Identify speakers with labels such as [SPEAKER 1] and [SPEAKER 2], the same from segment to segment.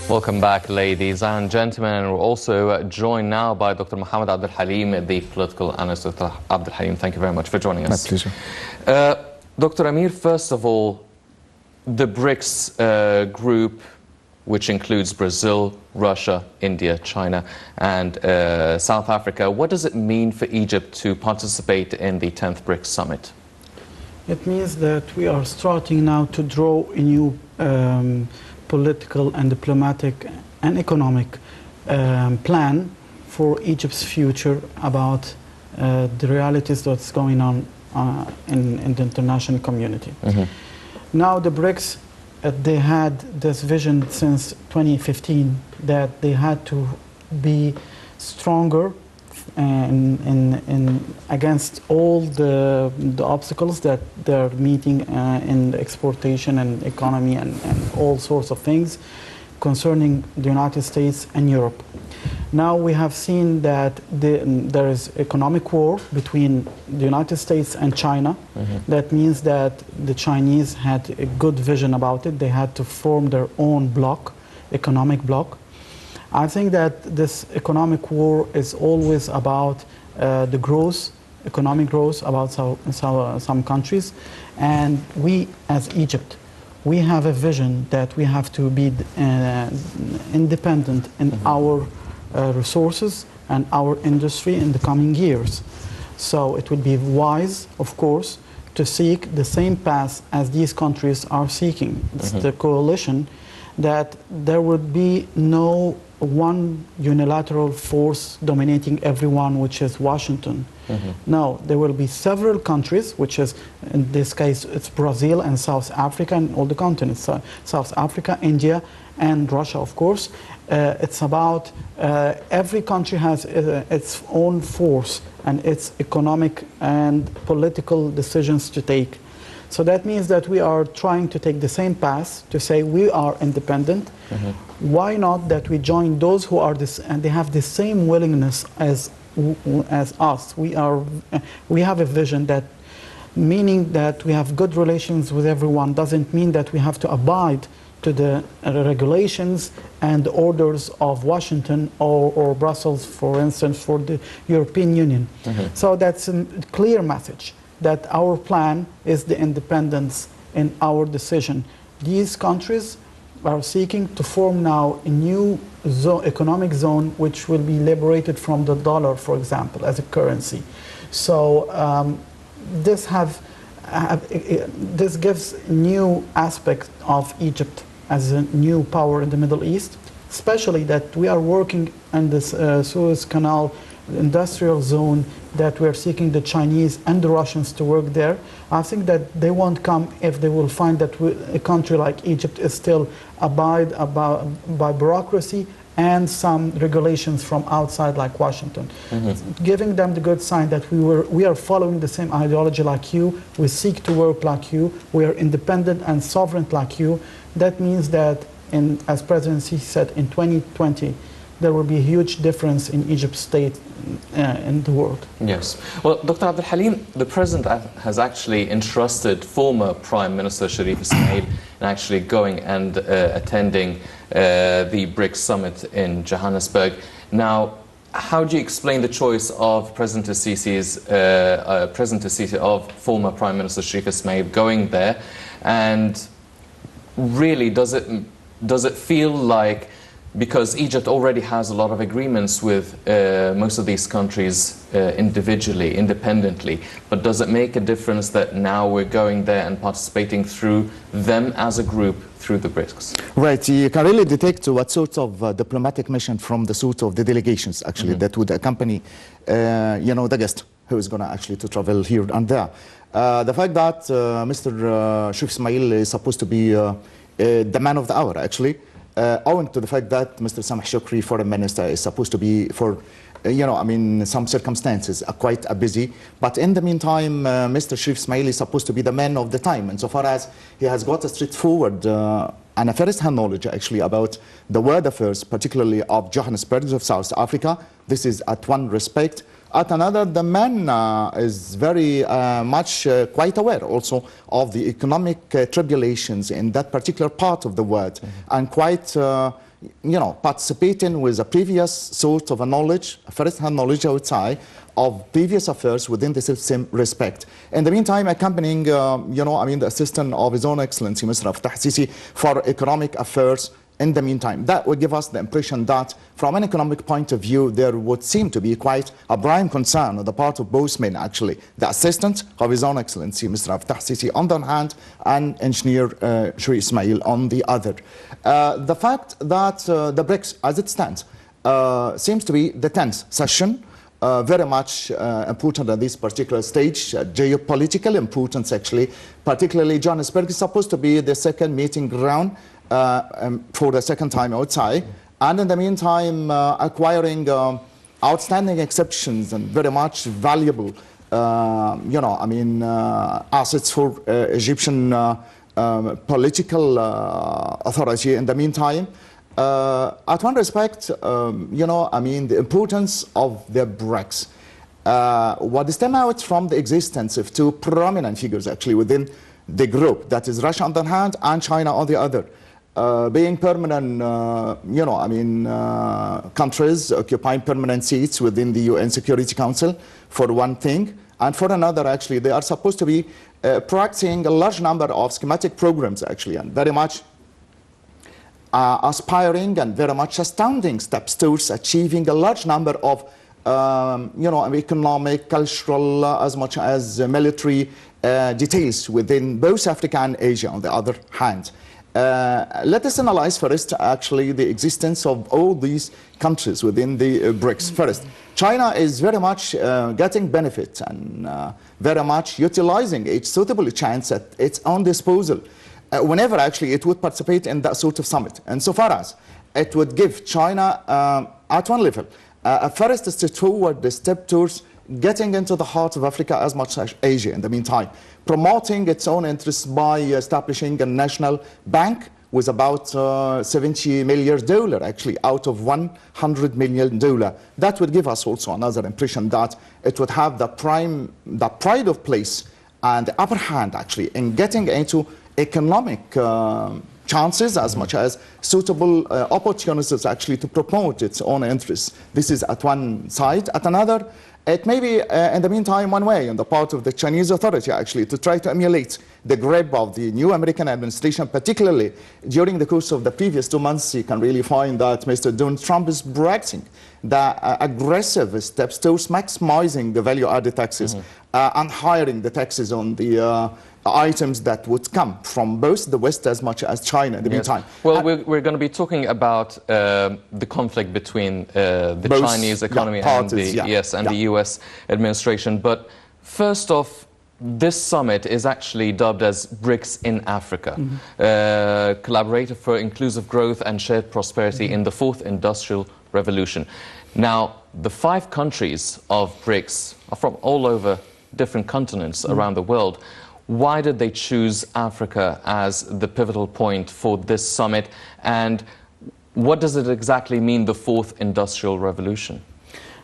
[SPEAKER 1] Welcome back, ladies and gentlemen, and we're also joined now by Dr. محمد عبدالحليم, the political analyst. Dr. Abdulhalim, thank you very much for joining us.
[SPEAKER 2] My pleasure.
[SPEAKER 1] Dr. Amir, first of all, the BRICS group, which includes Brazil, Russia, India, China, and South Africa, what does it mean for Egypt to participate in the 10th BRICS summit?
[SPEAKER 3] It means that we are starting now to draw a new political and diplomatic and economic plan for Egypt's future about the realities that's going on in the international community. Mm-hmm. Now the BRICS, they had this vision since 2015 that they had to be stronger against all the obstacles that they're meeting in the exportation and economy and all sorts of things concerning the United States and Europe. Now we have seen that there is economic war between the United States and China. Mm-hmm. That means that the Chinese had a good vision about it. They had to form their own bloc, economic bloc. I think that this economic war is always about the growth, economic growth, about some countries. And we, as Egypt, we have a vision that we have to be independent in mm-hmm. our resources and our industry in the coming years. So it would be wise, of course, to seek the same path as these countries are seeking. It's mm-hmm. the coalition, that there would be no one unilateral force dominating everyone, which is Washington. Mm-hmm. No, there will be several countries, which is, in this case, it's Brazil and South Africa and all the continents, South Africa, India, and Russia, of course. It's about every country has its own force and its economic and political decisions to take. So that means that we are trying to take the same path to say we are independent. Mm-hmm. Why not that we join those who are this and they have the same willingness as us? We have a vision that, meaning that we have good relations with everyone, doesn't mean that we have to abide to the regulations and orders of Washington or Brussels, for instance, for the European Union. Mm-hmm. So that's a clear message that our plan is the independence in our decision. These countries are seeking to form now a new economic zone which will be liberated from the dollar, for example, as a currency. So this gives new aspect of Egypt as a new power in the Middle East, especially that we are working in this Suez Canal industrial zone, that we're seeking the Chinese and the Russians to work there. I think that they won't come if they will find that a country like Egypt is still abide by bureaucracy and some regulations from outside like Washington. Mm-hmm. Giving them the good sign that we are following the same ideology like you, we seek to work like you, we are independent and sovereign like you. That means that, as President Sisi said, in 2020, there will be a huge difference in Egypt's state in the world.
[SPEAKER 1] Yes. Well, Dr. Abdulhalim, the President has actually entrusted former Prime Minister Sharif Ismail in actually going and attending the BRICS summit in Johannesburg. Now, how do you explain the choice of President Sisi's of former Prime Minister Sharif Ismail going there? And really, does it feel like, because Egypt already has a lot of agreements with most of these countries individually, independently, but does it make a difference that now we're going there and participating through them as a group through the BRICS?
[SPEAKER 2] Right, you can really detect what sort of diplomatic mission from the sort of the delegations actually mm-hmm. that would accompany the guest who is going to actually to travel here and there. The fact that Mr. Sharif Ismail is supposed to be the man of the hour actually, owing to the fact that Mr. Sameh Shukri, Foreign Minister, is supposed to be, for some circumstances are quite busy. But in the meantime, Mr. Sharif Ismail is supposed to be the man of the time, insofar as he has got a straightforward and a first-hand knowledge actually about the world affairs, particularly of Johannesburg, of South Africa. This is at one respect. At another, the man is very much quite aware also of the economic tribulations in that particular part of the world, and quite participating with a previous sort of a knowledge, first-hand knowledge, I would say, of previous affairs within the same respect. In the meantime, accompanying, the assistant of His Own Excellency, Mr. Sisi, for economic affairs. In the meantime, that would give us the impression that from an economic point of view, there would seem to be quite a prime concern on the part of both men, actually. The assistant of His Own Excellency, Mr. Sisi, on the one hand, and Engineer Sharif Ismail on the other. The fact that the BRICS, as it stands, seems to be the 10th session, very much important at this particular stage, geopolitical importance, actually. Particularly, Johannesburg is supposed to be the second meeting ground for the second time outside, and in the meantime acquiring outstanding exceptions and very much valuable assets for Egyptian political authority in the meantime. At one respect, the importance of the BRICS, what stem out from the existence of two prominent figures actually within the group, that is Russia on the one hand and China on the other. Being permanent, countries occupying permanent seats within the UN Security Council, for one thing, and for another, actually, they are supposed to be practicing a large number of schematic programs, actually, and very much aspiring and very much astounding steps towards achieving a large number of, economic, cultural, as much as military details within both Africa and Asia, on the other hand. Let us analyze first, actually, the existence of all these countries within the BRICS. First, China is very much getting benefit and very much utilizing its suitable chance at its own disposal whenever, actually, it would participate in that sort of summit. And so far as it would give China, at one level, a first step toward the step towards getting into the heart of Africa as much as Asia in the meantime, promoting its own interests by establishing a national bank with about $70 million, actually, out of $100 million. That would give us also another impression that it would have the pride of place and the upper hand, actually, in getting into economic chances as much as suitable opportunities, actually, to promote its own interests. This is at one side. At another, it may be, in the meantime, one way on the part of the Chinese authority, actually, to try to emulate the grip of the new American administration, particularly during the course of the previous 2 months. You can really find that Mr. Donald Trump is practicing the aggressive steps towards maximizing the value-added taxes and hiring the taxes on the items that would come from both the West as much as China in the meantime.
[SPEAKER 1] Well, we're going to be talking about the conflict between the Chinese economy and the US administration. But first off, this summit is actually dubbed as BRICS in Africa, Collaborator for Inclusive Growth and Shared Prosperity in the Fourth Industrial Revolution. Now, the 5 countries of BRICS are from all over different continents around the world. Why did they choose Africa as the pivotal point for this summit? And what does it exactly mean, the Fourth Industrial Revolution?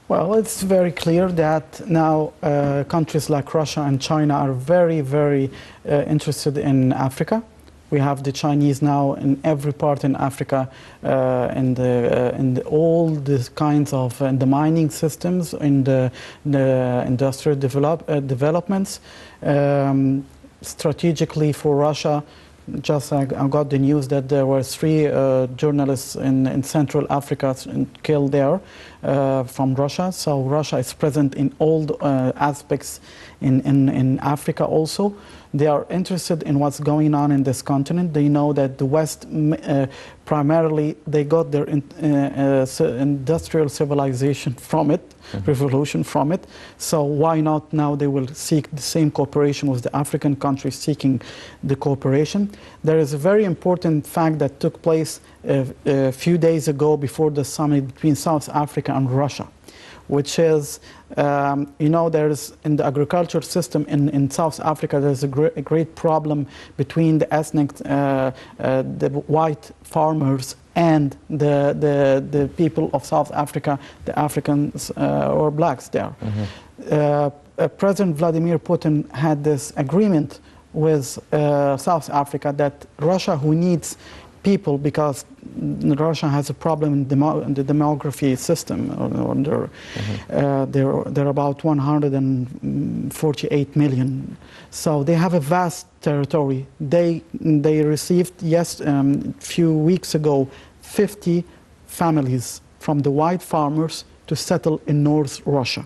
[SPEAKER 3] Well, it's very clear that now countries like Russia and China are very, very interested in Africa. We have the Chinese now in every part in Africa, in all the kinds of the mining systems, in the industrial developments. Strategically for Russia, just I got the news that there were 3 journalists in Central Africa killed there from Russia. So Russia is present in all aspects in Africa also. They are interested in what's going on in this continent. They know that the West, primarily, they got their industrial civilization from it, revolution from it. So why not now they will seek the same cooperation with the African countries seeking the cooperation. There is a very important fact that took place a few days ago before the summit between South Africa and Russia, which is, there's in the agriculture system in South Africa, there's a great problem between the ethnic, the white farmers and the people of South Africa, the Africans or blacks there. President Vladimir Putin had this agreement with South Africa that Russia, who needs people, because Russia has a problem in the demography system. They're about 148 million. So they have a vast territory. They received, few weeks ago, 50 families from the white farmers to settle in North Russia.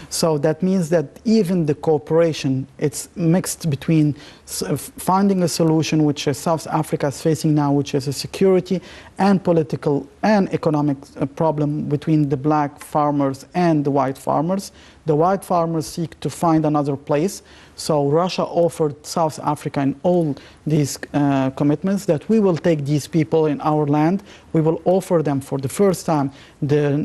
[SPEAKER 3] So that means that even the cooperation, it's mixed between finding a solution which South Africa is facing now, which is a security and political and economic problem between the black farmers and the white farmers. The white farmers seek to find another place. So Russia offered South Africa in all these commitments that we will take these people in our land. We will offer them for the first time the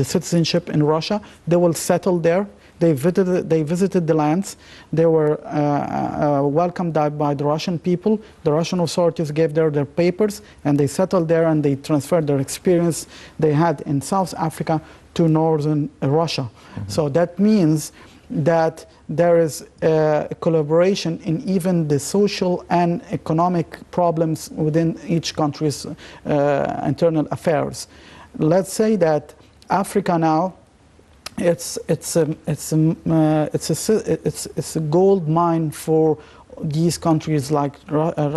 [SPEAKER 3] citizenship in Russia. They will settle there. They visited the lands. They were welcomed by the Russian people. The Russian authorities gave their papers, and they settled there, and they transferred their experience they had in South Africa to northern Russia. So that means that there is a collaboration in even the social and economic problems within each country's internal affairs. Let's say that Africa now, it's a gold mine for these countries like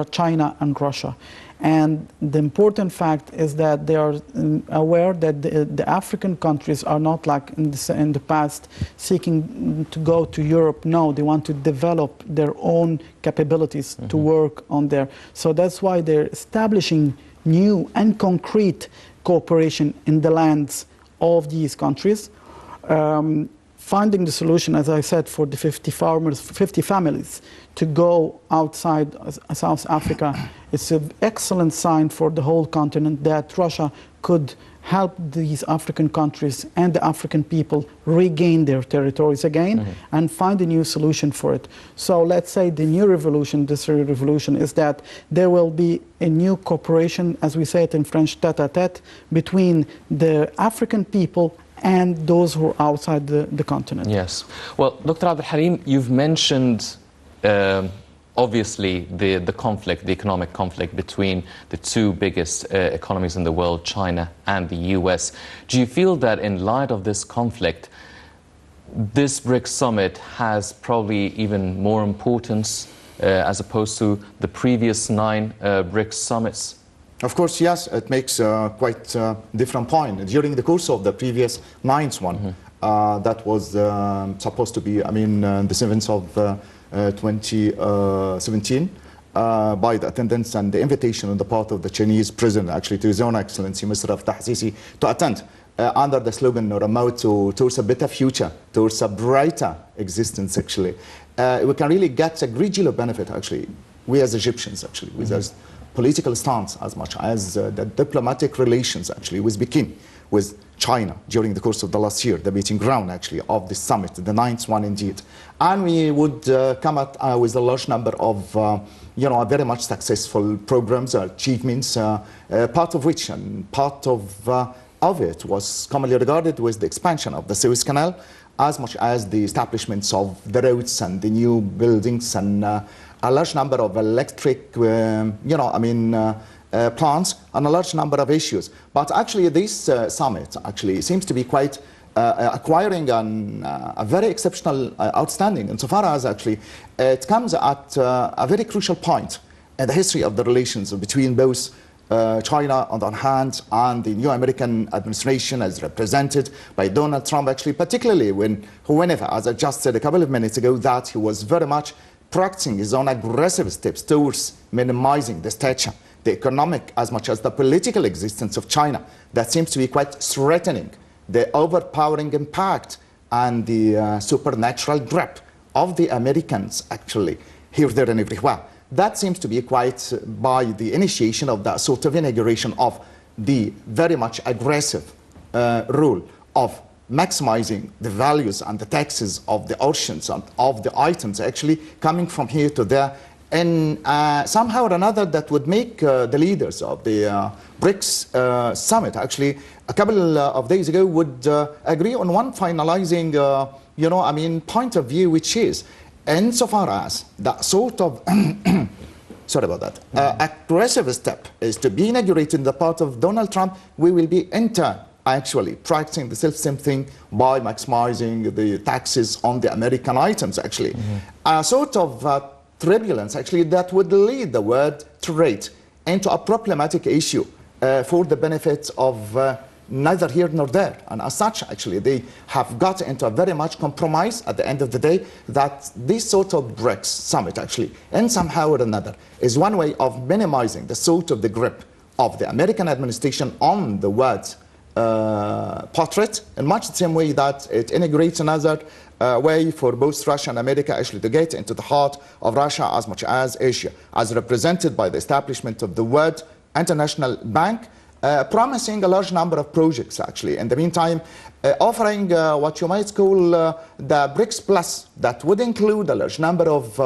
[SPEAKER 3] China and Russia. And the important fact is that they are aware that the African countries are not like in the past seeking to go to Europe. No, they want to develop their own capabilities to work on there. So that's why they're establishing new and concrete cooperation in the lands of these countries. Finding the solution, as I said, for the 50 families to go outside South Africa, it's an excellent sign for the whole continent that Russia could help these African countries and the African people regain their territories again and find a new solution for it. So let's say the new revolution, this revolution, is that there will be a new cooperation, as we say it in French, tête-à-tête, between the African people and those who are outside the continent.
[SPEAKER 1] Yes. Well, Dr. Abdulhalim, you've mentioned obviously the conflict, the economic conflict between the two biggest economies in the world, China and the US. Do you feel that in light of this conflict, this BRICS summit has probably even more importance as opposed to the previous 9 BRICS summits?
[SPEAKER 2] Of course, yes, it makes quite a different point. During the course of the previous 9th one, that was supposed to be, the 7th of 2017, by the attendance and the invitation on the part of the Chinese president, actually, to His Own Excellency, Mr. Sisi, to attend under the slogan, "Remote towards a better future, towards a brighter existence," actually. We can really get a great deal of benefit, actually, we as Egyptians, actually, with us political stance as much as the diplomatic relations actually with Peking, with China during the course of the last year, the meeting ground actually of the summit, the 9th one indeed. And we would come up with a large number of very much successful programs, achievements, part of which and part of it was commonly regarded with the expansion of the Suez Canal, as much as the establishments of the roads and the new buildings and a large number of electric, plants and a large number of issues. But actually this summit actually seems to be quite acquiring a very exceptional outstanding insofar as actually it comes at a very crucial point in the history of the relations between both China on the one hand and the new American administration as represented by Donald Trump, actually, particularly whenever, as I just said a couple of minutes ago, that he was very much practicing his own aggressive steps towards minimizing the stature, the economic as much as the political existence of China. That seems to be quite threatening the overpowering impact and the supernatural grip of the Americans actually here, there and everywhere. That seems to be quite by the initiation of that sort of inauguration of the very much aggressive rule of maximizing the values and the taxes of the oceans and of the items actually coming from here to there, and somehow or another that would make the leaders of the BRICS summit actually a couple of days ago would agree on one finalizing point of view, which is insofar as that sort of sorry about that, aggressive step is to be inaugurated in the part of Donald Trump. We will be in turn actually practicing the self-same thing by maximizing the taxes on the American items, actually. A sort of turbulence, actually, that would lead the world trade into a problematic issue for the benefit of neither here nor there. And as such, actually, they have got into a very much compromise at the end of the day that this sort of BRICS summit, actually, in somehow or another, is one way of minimizing the sort of the grip of the American administration on the world portrait, in much the same way that it integrates another way for both Russia and America actually to get into the heart of Russia as much as Asia, as represented by the establishment of the World International Bank, promising a large number of projects actually. In the meantime, offering what you might call the BRICS Plus, that would include a large number of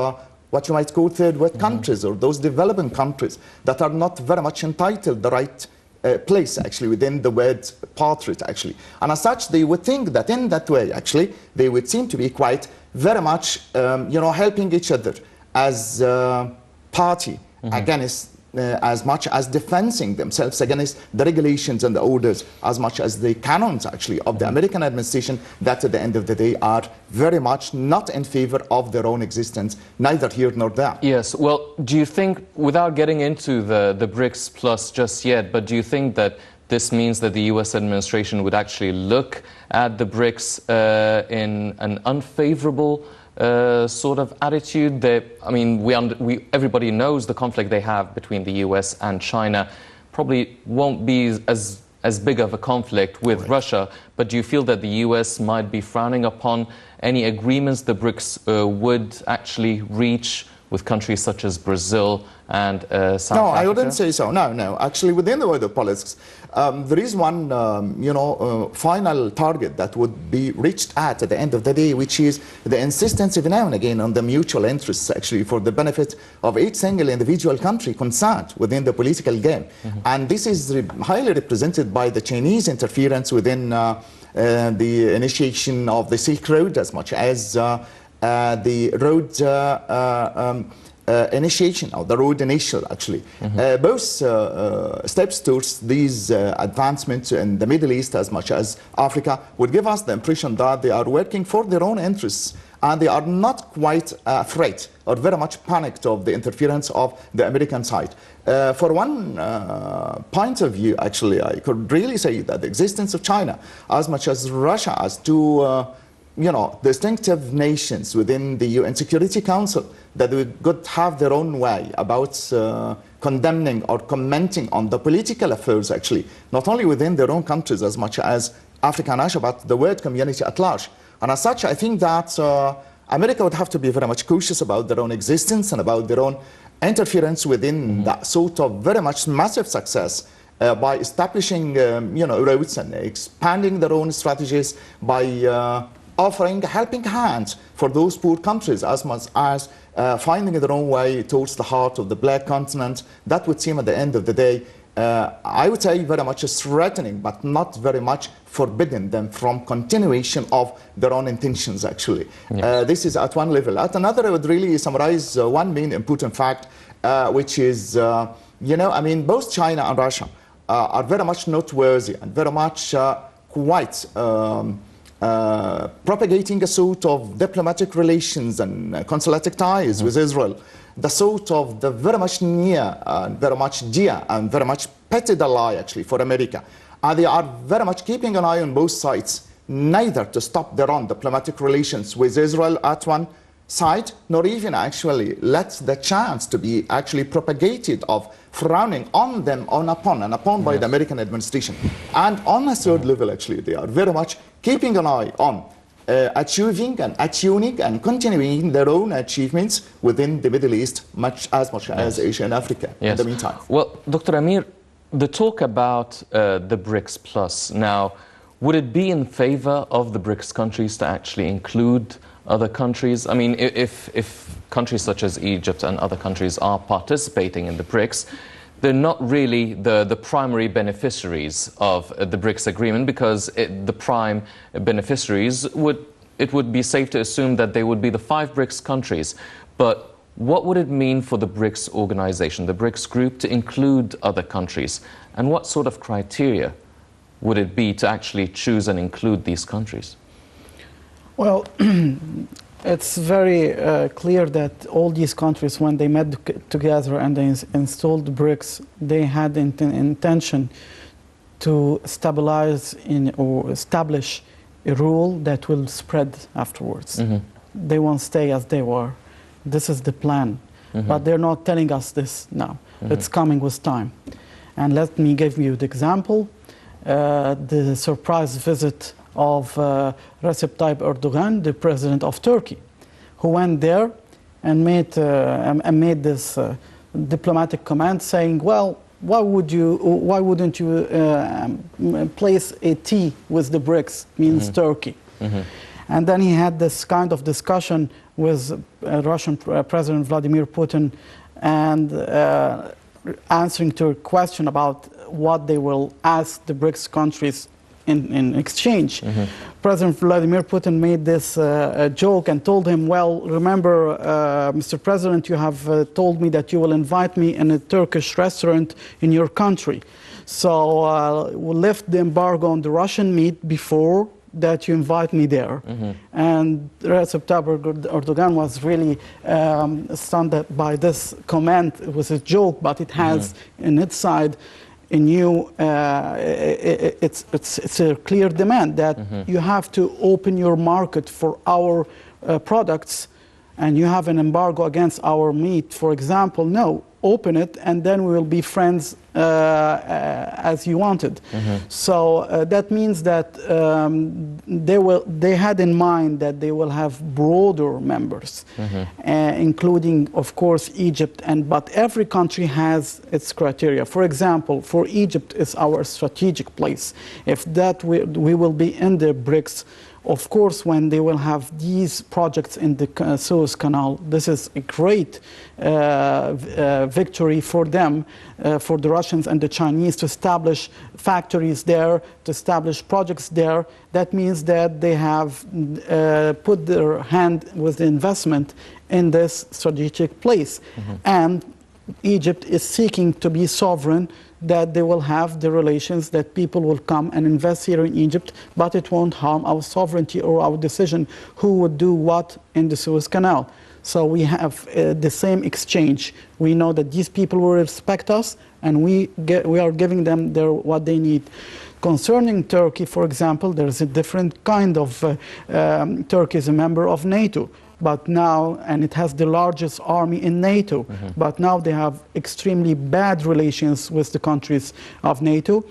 [SPEAKER 2] what you might call third world countries, or those developing countries that are not very much entitled the right place actually within the word portrait actually. And as such, they would think that in that way actually they would seem to be quite very much helping each other as party against as much as defending themselves against the regulations and the orders, as much as the canons actually of the American administration that at the end of the day are very much not in favor of their own existence, neither here nor there.
[SPEAKER 1] Yes, well, do you think, without getting into the BRICS Plus just yet, but do you think that this means that the US administration would actually look at the BRICS in an unfavorable sort of attitude? I mean, everybody knows the conflict they have between the US and China probably won't be as big of a conflict with Russia, but do you feel that the US might be frowning upon any agreements the BRICS would actually reach with countries such as Brazil and South Africa?
[SPEAKER 2] No, I wouldn't say so. No. Actually, within the world of politics, there is one, final target that would be reached at the end of the day, which is the insistence every now and again on the mutual interests, actually, for the benefit of each single individual country concerned within the political game. And this is highly represented by the Chinese interference within the initiation of the Silk Road, as much as the road initiation, or the road initial actually. Both steps towards these advancements in the Middle East as much as Africa would give us the impression that they are working for their own interests, and they are not quite afraid or very much panicked of the interference of the American side. For one point of view, actually, I could really say that the existence of China as much as Russia as two distinctive nations within the UN Security Council that would have their own way about condemning or commenting on the political affairs, actually, not only within their own countries as much as Africa and Asia, but the world community at large. And as such, I think that America would have to be very much cautious about their own existence and about their own interference within that sort of very much massive success by establishing routes and expanding their own strategies, by offering a helping hand for those poor countries as much as finding their own way towards the heart of the black continent. That would seem at the end of the day, I would say very much threatening, but not very much forbidding them from continuation of their own intentions, actually. Yes. This is at one level. At another, I would really summarize one main important fact, which is, both China and Russia are very much noteworthy and very much quite propagating a sort of diplomatic relations and consulatic ties with Israel, the sort of the very much near and very much dear and very much petted ally actually for America. And they are very much keeping an eye on both sides, neither to stop their own diplomatic relations with Israel at one side, nor even actually let the chance to be actually propagated of frowning on them upon by the American administration. And on a third level, actually, they are very much keeping an eye on achieving and attuning and continuing their own achievements within the Middle East, as much as Asia and Africa in the meantime.
[SPEAKER 1] Well, Dr. Amir, the talk about the BRICS Plus, now, would it be in favor of the BRICS countries to actually include other countries? I mean, if countries such as Egypt and other countries are participating in the BRICS, they're not really the primary beneficiaries of the BRICS agreement, because the prime beneficiaries would be safe to assume that they would be the 5 BRICS countries. But what would it mean for the BRICS organization, the BRICS group, to include other countries? And what sort of criteria would it be to actually choose and include these countries?
[SPEAKER 3] Well, it's very clear that all these countries, when they met together and they installed BRICS, they had the intention to stabilize or establish a rule that will spread afterwards. They won't stay as they were. This is the plan. But they're not telling us this now. It's coming with time. And let me give you the example. The surprise visit of Recep Tayyip Erdogan, the president of Turkey, who went there and made this diplomatic comment saying, well, why wouldn't you place a T with the BRICS, means Turkey. And then he had this kind of discussion with Russian President Vladimir Putin, and answering to a question about what they will ask the BRICS countries in exchange. President Vladimir Putin made this joke and told him, well, remember, Mr. President, you have told me that you will invite me in a Turkish restaurant in your country. So we'll lift the embargo on the Russian meat before that you invite me there. And Recep Tayyip Erdogan was really stunned by this comment. It was a joke, but it has in its side a new, it's a clear demand that you have to open your market for our products, and you have an embargo against our meat, for example. No, open it, and then we will be friends as you wanted. So that means that they had in mind that they will have broader members, including, of course, Egypt. But every country has its criteria. For example, for Egypt is our strategic place. If that we will be in the BRICS. Of course, when they will have these projects in the Suez Canal, this is a great victory for them, for the Russians and the Chinese, to establish factories there, to establish projects there. That means that they have put their hand with the investment in this strategic place. And Egypt is seeking to be sovereign, that they will have the relations, that people will come and invest here in Egypt, but it won't harm our sovereignty or our decision who would do what in the Suez Canal. So we have the same exchange. We know that these people will respect us, and we are giving them what they need. Concerning Turkey, for example, there's a different kind of Turkey is a member of NATO. But now, and it has the largest army in NATO, but now they have extremely bad relations with the countries of NATO.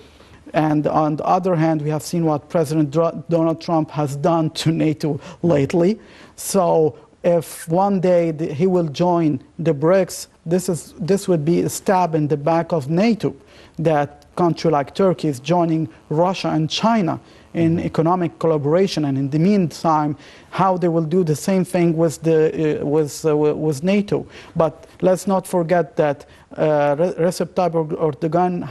[SPEAKER 3] And on the other hand, we have seen what President Donald Trump has done to NATO lately. So if one day he will join the BRICS, this would be a stab in the back of NATO, that country like Turkey is joining Russia and China in economic collaboration, and in the meantime, how they will do the same thing with NATO. But let's not forget that Recep Tayyip Erdogan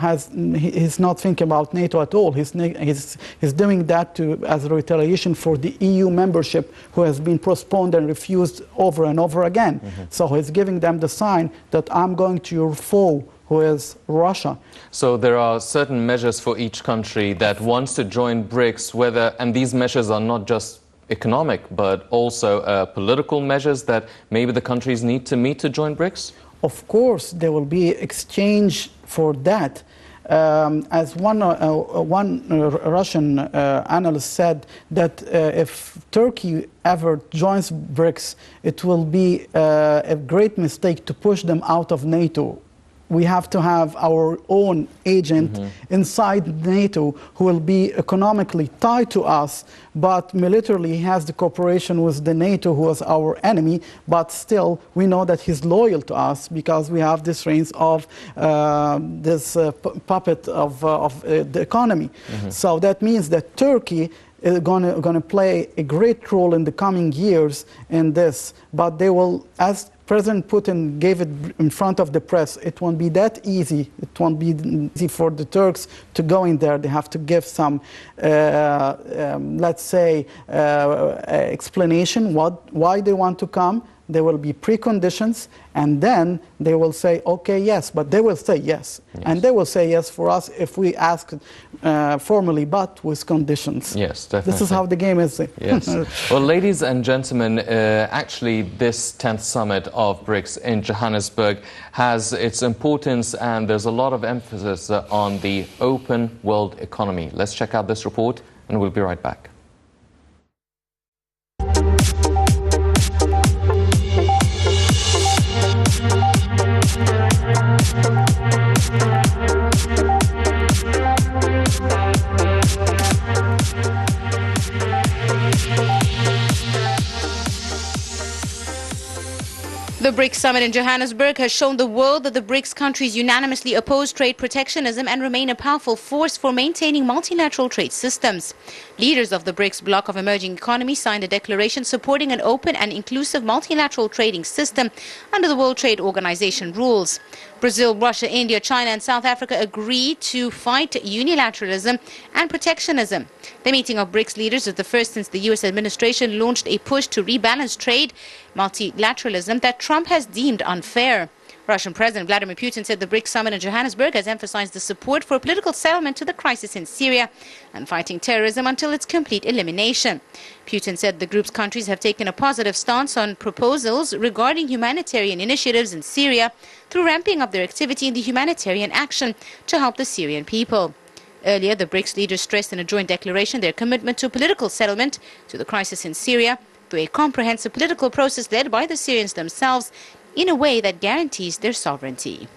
[SPEAKER 3] he's not thinking about NATO at all. He's doing that as a retaliation for the EU membership, who has been postponed and refused over and over again. So he's giving them the sign that I'm going to your foe, who is Russia.
[SPEAKER 1] So there are certain measures for each country that wants to join BRICS, and these measures are not just economic, but also political measures that maybe the countries need to meet to join BRICS?
[SPEAKER 3] Of course, there will be exchange for that. As one Russian analyst said, that if Turkey ever joins BRICS, it will be a great mistake to push them out of NATO. We have to have our own agent inside NATO who will be economically tied to us, but militarily he has the cooperation with the NATO, who is our enemy, but still we know that he's loyal to us because we have this reins of this puppet of the economy. So that means that Turkey is going to play a great role in the coming years in this, but they will, as President Putin gave it in front of the press, it won't be that easy. It won't be easy for the Turks to go in there. They have to give some, let's say, explanation why they want to come. there will be preconditions, and then they will say, okay, yes, but they will say yes. And they will say yes for us if we ask formally, but with conditions.
[SPEAKER 1] Yes, definitely.
[SPEAKER 3] This is how the game is.
[SPEAKER 1] Yes. Well, ladies and gentlemen, actually this 10th summit of BRICS in Johannesburg has its importance, and there's a lot of emphasis on the open world economy. Let's check out this report, and we'll be right back.
[SPEAKER 4] The BRICS summit in Johannesburg has shown the world that the BRICS countries unanimously oppose trade protectionism and remain a powerful force for maintaining multilateral trade systems. Leaders of the BRICS bloc of emerging economies signed a declaration supporting an open and inclusive multilateral trading system under the World Trade Organization rules. Brazil, Russia, India, China and South Africa agreed to fight unilateralism and protectionism. The meeting of BRICS leaders is the first since the U.S. administration launched a push to rebalance trade multilateralism that Trump has deemed unfair. Russian President Vladimir Putin said the BRICS summit in Johannesburg has emphasized the support for a political settlement to the crisis in Syria and fighting terrorism until its complete elimination. Putin said the group's countries have taken a positive stance on proposals regarding humanitarian initiatives in Syria through ramping up their activity in the humanitarian action to help the Syrian people. Earlier, the BRICS leaders stressed in a joint declaration their commitment to a political settlement to the crisis in Syria through a comprehensive political process led by the Syrians themselves in a way that guarantees their sovereignty.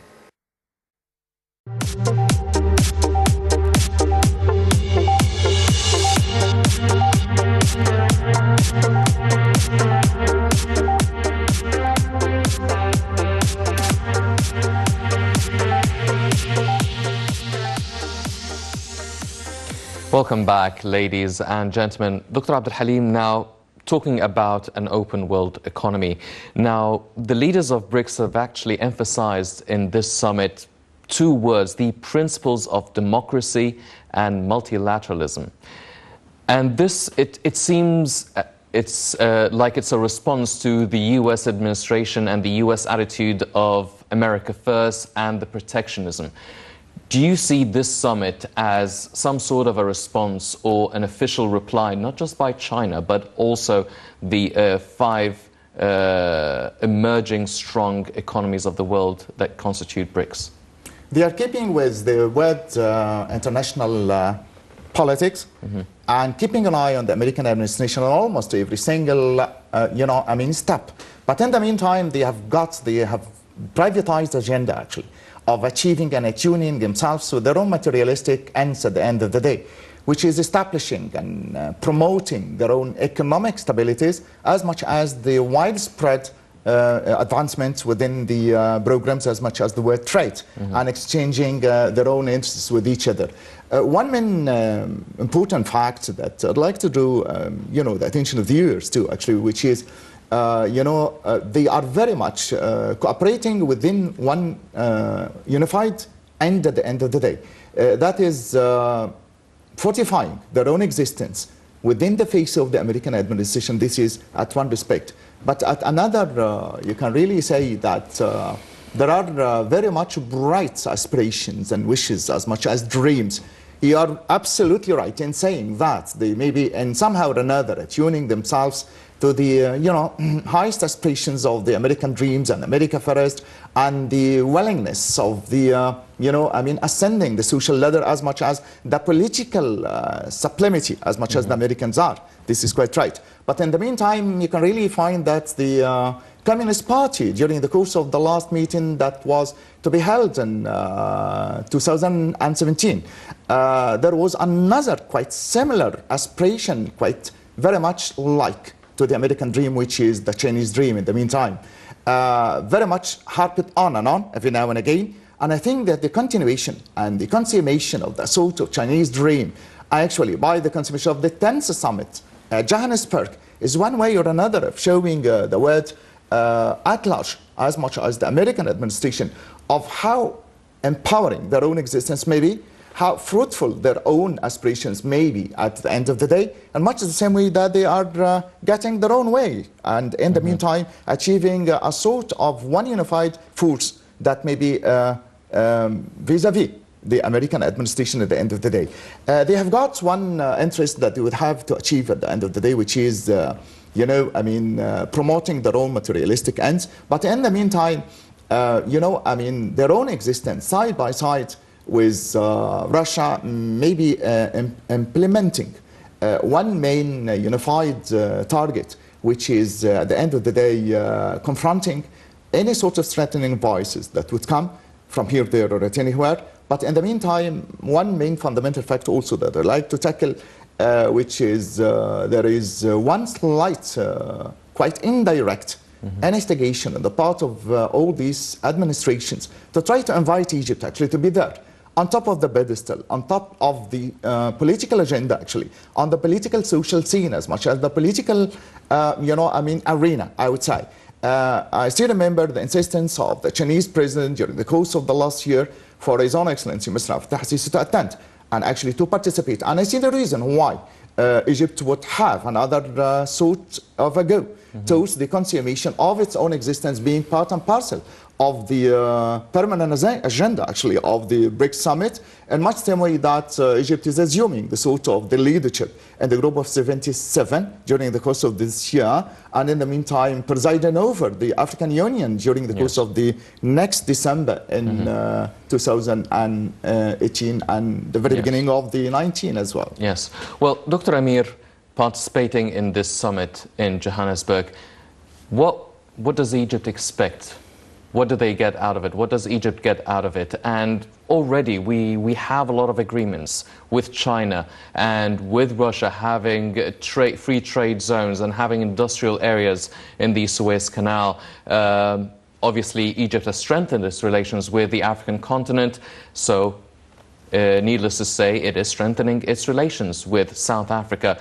[SPEAKER 1] Welcome back, ladies and gentlemen. Dr. Abdulhalim, now talking about an open world economy. Now, the leaders of BRICS have actually emphasized in this summit two words, the principles of democracy and multilateralism. And this, it seems like it's a response to the U.S. administration and the U.S. attitude of America first and the protectionism. Do you see this summit as some sort of a response or an official reply, not just by China, but also the five emerging strong economies of the world that constitute BRICS?
[SPEAKER 2] They are keeping with the word international politics and keeping an eye on the American administration on almost every single, step. But in the meantime, they have privatized agenda, actually, of achieving and attuning themselves to their own materialistic ends at the end of the day, which is establishing and promoting their own economic stabilities as much as the widespread advancements within the programs, as much as the word trade, and exchanging their own interests with each other. One main important fact that I'd like to draw the attention of the viewers to, actually, which is they are very much cooperating within one unified end at the end of the day. That is fortifying their own existence within the face of the American administration. This is at one respect. But at another, you can really say that there are very much bright aspirations and wishes as much as dreams. You are absolutely right in saying that they may be, in somehow or another, attuning themselves to the highest aspirations of the American dreams and America first, and the willingness of the ascending the social ladder as much as the political sublimity as much as the Americans are. This is quite right. But in the meantime, you can really find that the Communist Party, during the course of the last meeting that was to be held in 2017, there was another quite similar aspiration, quite very much like to the American dream, which is the Chinese dream in the meantime. Very much harped on and on every now and again. And I think that the continuation and the consummation of the sort of Chinese dream, actually by the consummation of the 10th summit, Johannesburg, is one way or another of showing the world at large, as much as the American administration, of how empowering their own existence may be, how fruitful their own aspirations may be at the end of the day, and much the same way that they are getting their own way, and in the meantime achieving a sort of one unified force that may be vis-a-vis the American administration at the end of the day. They have got one interest that they would have to achieve at the end of the day, which is, promoting their own materialistic ends. But in the meantime, their own existence side by side with Russia, maybe implementing one main unified target, which is at the end of the day confronting any sort of threatening voices that would come from here, there, or at anywhere. But in the meantime, one main fundamental fact also that I like to tackle, which is there is one slight, quite indirect instigation on the part of all these administrations to try to invite Egypt actually to be there, on top of the pedestal, on top of the political agenda actually, on the political social scene as much as the political, arena, I would say. I still remember the insistence of the Chinese president during the course of the last year for His Own Excellency Mr. Abdel Hassis to attend and actually to participate. And I see the reason why Egypt would have another sort of a go towards the consummation of its own existence, being part and parcel of the permanent agenda actually of the BRICS summit, and much the same way that Egypt is assuming the sort of the leadership in the group of 77 during the course of this year, and in the meantime presiding over the African Union during the course of the next December in 2018 and the very beginning of the 19 as well.
[SPEAKER 1] Yes. Well, Dr. Amir, participating in this summit in Johannesburg, what does Egypt expect? What do they get out of it? What does Egypt get out of it? And already we have a lot of agreements with China and with Russia, having free trade zones and having industrial areas in the Suez Canal. Obviously, Egypt has strengthened its relations with the African continent, so needless to say, it is strengthening its relations with South Africa.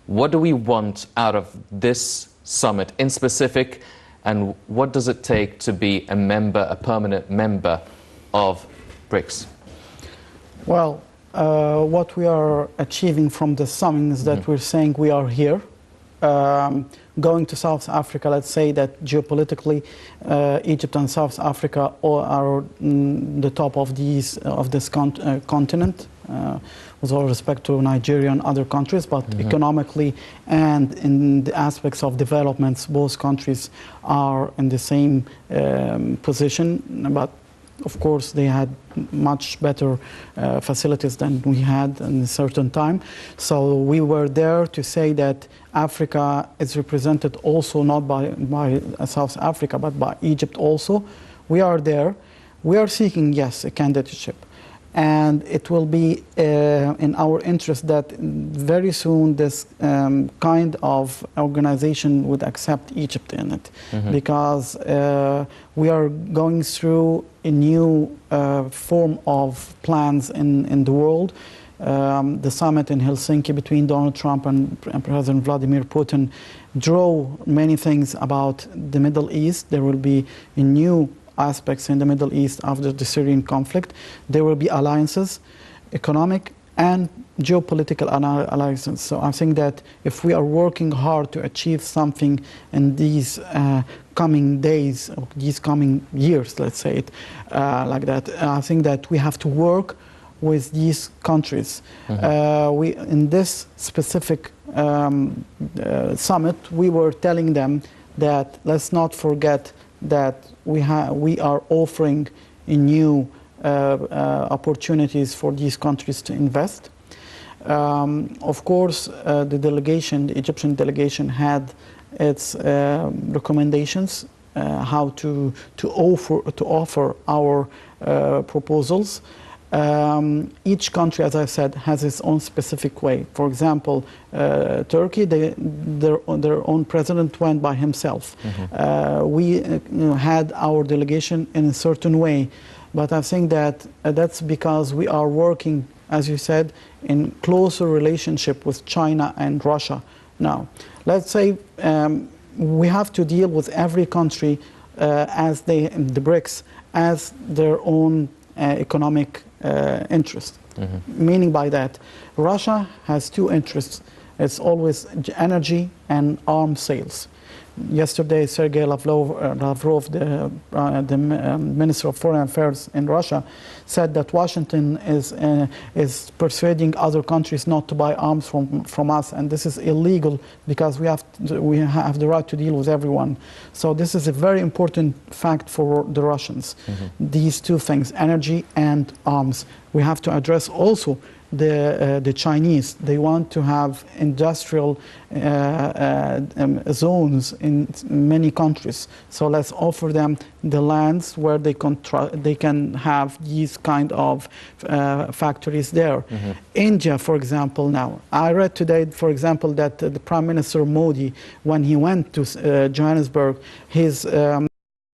[SPEAKER 1] What do we want out of this summit in specific? And what does it take to be a member, a permanent member of BRICS?
[SPEAKER 3] Well, what we are achieving from the summit is that we're saying we are here. Going to South Africa, let's say that geopolitically, Egypt and South Africa are the top of this continent. With all respect to Nigeria and other countries, but economically and in the aspects of developments, both countries are in the same position. But of course, they had much better facilities than we had in a certain time. So we were there to say that Africa is represented also not by South Africa, but by Egypt also. We are there. We are seeking, yes, a candidatureship. And it will be in our interest that very soon this kind of organization would accept Egypt in it, because we are going through a new form of plans in the world. The summit in Helsinki between Donald Trump and President Vladimir Putin draw many things about the Middle East. There will be a new aspects in the Middle East after the Syrian conflict. There will be alliances, economic and geopolitical alliances. So I think that if we are working hard to achieve something in these coming days, or these coming years, let's say it like that, I think that we have to work with these countries. In this specific summit, we were telling them that let's not forget that we are offering new opportunities for these countries to invest. Of course, the Egyptian delegation had its recommendations how to offer our proposals. Each country, as I said, has its own specific way. For example, Turkey, their own president went by himself. We had our delegation in a certain way, but I think that that's because we are working, as you said, in closer relationship with China and Russia now. Let's say we have to deal with every country the BRICS, as their own economic interest. Meaning by that, Russia has two interests. It's always energy and arms sales. Yesterday, Sergei Lavrov, the Minister of Foreign Affairs in Russia, said that Washington is persuading other countries not to buy arms from us, and this is illegal because we have the right to deal with everyone. So this is a very important fact for the Russians. These two things, energy and arms. We have to address also the Chinese. They want to have industrial zones in many countries. So let's offer them the lands where they can have these kind of factories there. India, for example, now. I read today, for example, that the Prime Minister Modi, when he went to Johannesburg, his